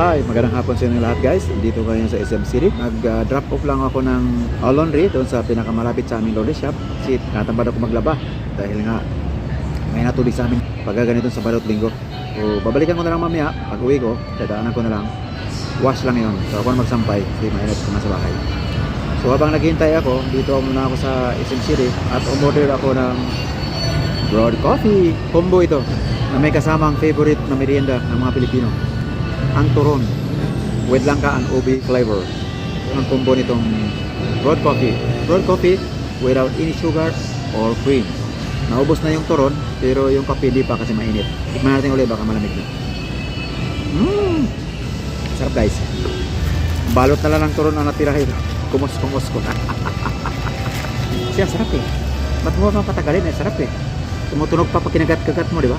Hi, magandang hapon sa inyo lahat guys. Dito ngayon sa SM City. Nag-drop off lang ako ng laundry doon sa pinakamalapit sa aming laundry shop. Kasi natambad ako maglaba dahil nga may natuli sa amin pag ganito sa Balot Linggo. So babalikan ko na lang mamaya. Pag uwi ko, dadaanan ko na lang. Wash lang yon. So ako na magsampay kasi mainit ko na sa bahay. So habang naghihintay ako, dito muna ako sa SM City at umorder ako ng broad coffee. Combo ito na may kasamang favorite na merienda ng mga Pilipino, ang turon with langka and ubi flavor. Ang combo nitong broad coffee without any sugar or cream. Naubos na yung turon pero yung kape di pa kasi mainit. Tikman natin ulit, baka malamig na. Sarap guys. Balot na lang ng turon ang natira. Kumos ko siya, sarap eh. Ba't mo mapatagalin eh, sarap eh. Tumutunog pa pag kinagat-kagat mo, di ba?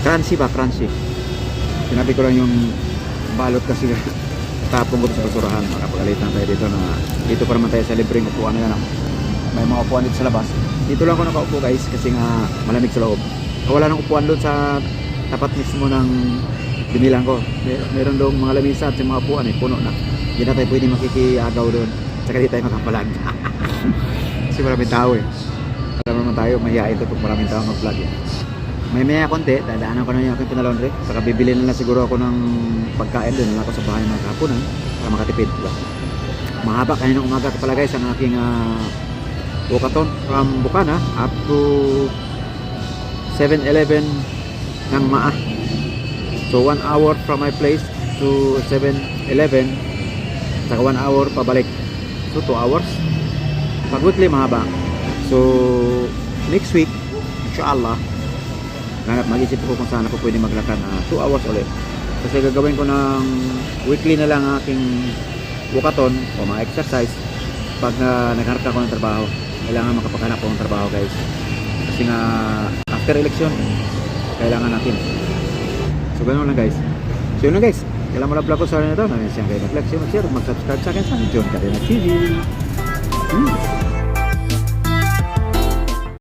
Crunchy ba? Crunchy. Sinabi ko lang yung balot kasi tapong ko sa basurahan. Makapagalitan tayo dito na dito pa naman tayo sa libreng upuan na yan. May mga upuan dito sa labas. Dito lang ako nakaupo guys kasi nga malamig sa loob. Wala nang upuan doon sa tapat mismo ng binilang ko. Meron doon mga lamisa at mga upuan eh, puno na. Hindi na tayo pwede makikiagaw doon. Saka di tayo makapalag. Kasi maraming tao eh. Alam naman tayo, mahihain ito pag maraming tao mag-vlog eh. May konti, dadaanan ko na yung aking pinalaundry. Saka bibili na lang siguro ako ng pagkain doon. Wala ko sa bahay mga kapunan para makatipid, diba? Mahaba kaninang umaga ko pala guys ang aking walkathon from Bukana up to 7-Eleven ng Maa. So 1 hour from my place to 7-Eleven, saka 1 hour pabalik. So 2 hours. Pag weekly mahaba. So next week, inshallah, mag-isip ko kung saan ako pwede maglakad na 2 hours ulit. Kasi gagawin ko ng weekly na lang aking walkathon o mga exercise pag naghanap ako ng trabaho. Kailangan makapaghanap ako ng trabaho guys. Kasi nga after election, kailangan natin. So ganoon lang guys. So yun lang guys. Kailangan mo na vlog ko sa rin na ito. Namin siyang kayo mag-like, mag-share, mag-subscribe sa akin sa John Carena TV.